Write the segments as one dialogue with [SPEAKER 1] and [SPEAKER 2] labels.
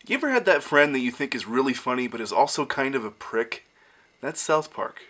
[SPEAKER 1] You ever had that friend that you think is really funny but is also kind of a prick? That's South Park.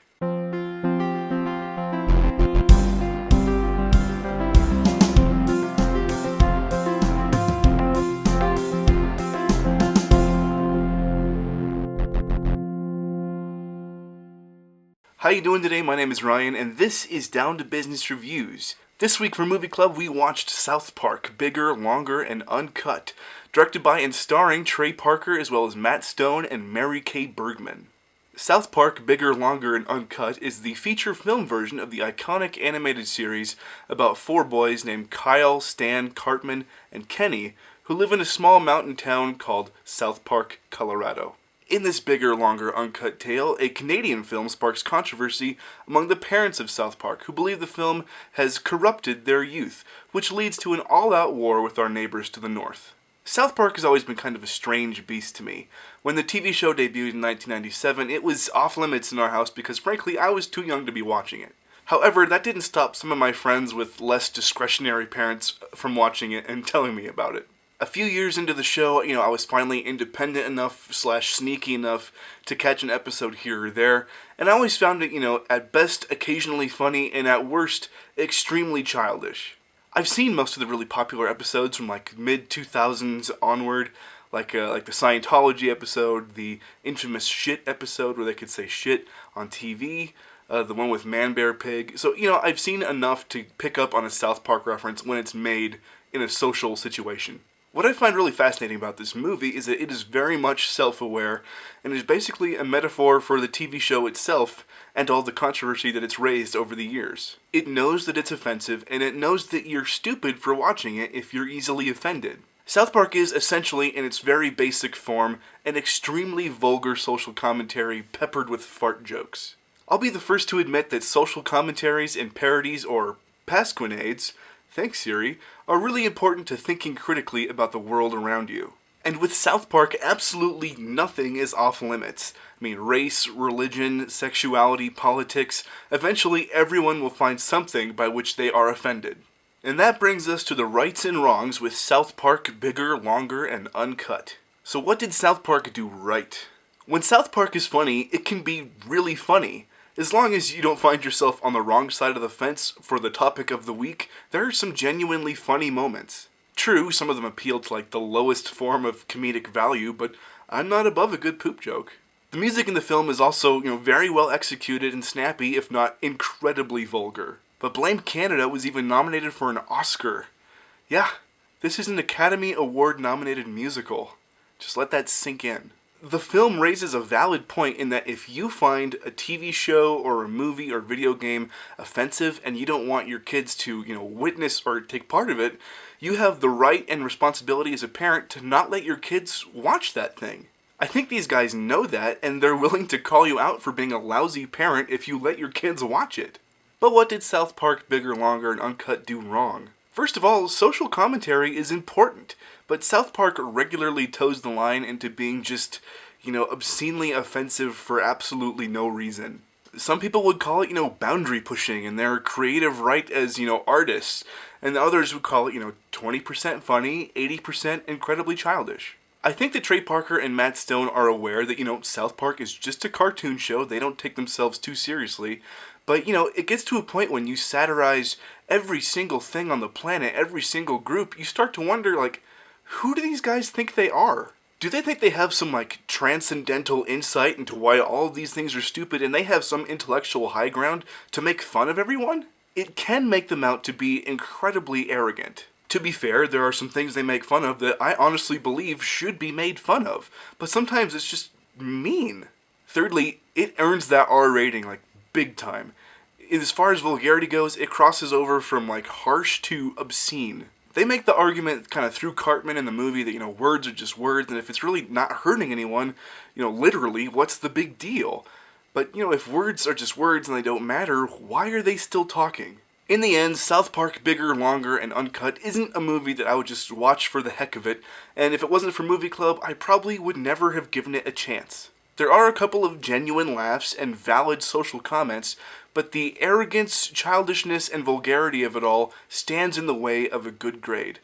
[SPEAKER 1] How you doing today? My name is Ryan, and this is Down to Business Reviews. This week for Movie Club, we watched South Park, Bigger, Longer, and Uncut, directed by and starring Trey Parker as well as Matt Stone and Mary Kay Bergman. South Park, Bigger, Longer, and Uncut is the feature film version of the iconic animated series about four boys named Kyle, Stan, Cartman, and Kenny who live in a small mountain town called South Park, Colorado. In this Bigger, Longer, Uncut tale, a Canadian film sparks controversy among the parents of South Park who believe the film has corrupted their youth, which leads to an all-out war with our neighbors to the north. South Park has always been kind of a strange beast to me. When the TV show debuted in 1997, it was off limits in our house because frankly I was too young to be watching it. However, that didn't stop some of my friends with less discretionary parents from watching it and telling me about it. A few years into the show, I was finally independent enough / sneaky enough to catch an episode here or there, and I always found it, at best occasionally funny and at worst extremely childish. I've seen most of the really popular episodes from mid-2000s onward, like the Scientology episode, the infamous shit episode where they could say shit on TV, the one with Man Bear Pig. So, I've seen enough to pick up on a South Park reference when it's made in a social situation. What I find really fascinating about this movie is that it is very much self-aware and is basically a metaphor for the TV show itself and all the controversy that it's raised over the years. It knows that it's offensive, and it knows that you're stupid for watching it if you're easily offended. South Park is essentially, in its very basic form, an extremely vulgar social commentary peppered with fart jokes. I'll be the first to admit that social commentaries and parodies or pasquinades, thanks Siri, are really important to thinking critically about the world around you. And with South Park, absolutely nothing is off limits. Race, religion, sexuality, politics, eventually everyone will find something by which they are offended. And that brings us to the rights and wrongs with South Park, Bigger, Longer, and Uncut. So what did South Park do right? When South Park is funny, it can be really funny. As long as you don't find yourself on the wrong side of the fence for the topic of the week, there are some genuinely funny moments. True, some of them appeal to the lowest form of comedic value, but I'm not above a good poop joke. The music in the film is also, very well executed and snappy, if not incredibly vulgar. But Blame Canada was even nominated for an Oscar. Yeah, this is an Academy Award nominated musical. Just let that sink in. The film raises a valid point in that if you find a TV show or a movie or video game offensive and you don't want your kids to, witness or take part of it, you have the right and responsibility as a parent to not let your kids watch that thing. I think these guys know that, and they're willing to call you out for being a lousy parent if you let your kids watch it. But what did South Park, Bigger, Longer, and Uncut do wrong? First of all, social commentary is important, but South Park regularly toes the line into being just, obscenely offensive for absolutely no reason. Some people would call it, boundary pushing and their creative right as, artists, and others would call it, 20% funny, 80% incredibly childish. I think that Trey Parker and Matt Stone are aware that, South Park is just a cartoon show, they don't take themselves too seriously, but, it gets to a point when you satirize every single thing on the planet, every single group, you start to wonder, who do these guys think they are? Do they think they have some, transcendental insight into why all of these things are stupid and they have some intellectual high ground to make fun of everyone? It can make them out to be incredibly arrogant. To be fair, there are some things they make fun of that I honestly believe should be made fun of, but sometimes it's just mean. Thirdly, it earns that R rating, big time. As far as vulgarity goes, it crosses over from, harsh to obscene. They make the argument kind of through Cartman in the movie that, words are just words, and if it's really not hurting anyone, literally, what's the big deal? But, if words are just words and they don't matter, why are they still talking? In the end, South Park, Bigger, Longer, and Uncut isn't a movie that I would just watch for the heck of it, and if it wasn't for Movie Club, I probably would never have given it a chance. There are a couple of genuine laughs and valid social comments, but the arrogance, childishness, and vulgarity of it all stands in the way of a good grade.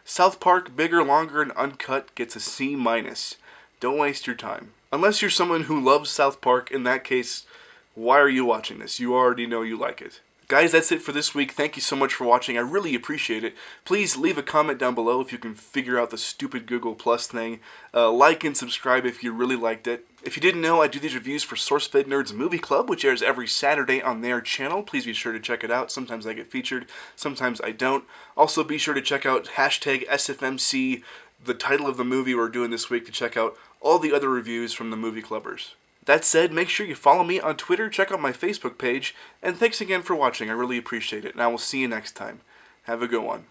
[SPEAKER 1] South Park, Bigger, Longer, and Uncut gets a C minus. Don't waste your time. Unless you're someone who loves South Park, in that case, why are you watching this? You already know you like it. Guys, that's it for this week. Thank you so much for watching. I really appreciate it. Please leave a comment down below if you can figure out the stupid Google Plus thing. Like and subscribe if you really liked it. If you didn't know, I do these reviews for SourceFed Nerds Movie Club, which airs every Saturday on their channel. Please be sure to check it out. Sometimes I get featured, sometimes I don't. Also, be sure to check out hashtag SFMC, the title of the movie we're doing this week, to check out all the other reviews from the movie clubbers. That said, make sure you follow me on Twitter, check out my Facebook page, and thanks again for watching. I really appreciate it, and I will see you next time. Have a good one.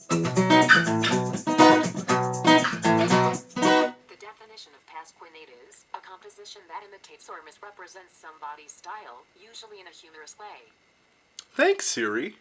[SPEAKER 2] The definition of pasquinade is a composition that imitates or misrepresents somebody's style, usually in a humorous way.
[SPEAKER 1] Thanks, Siri.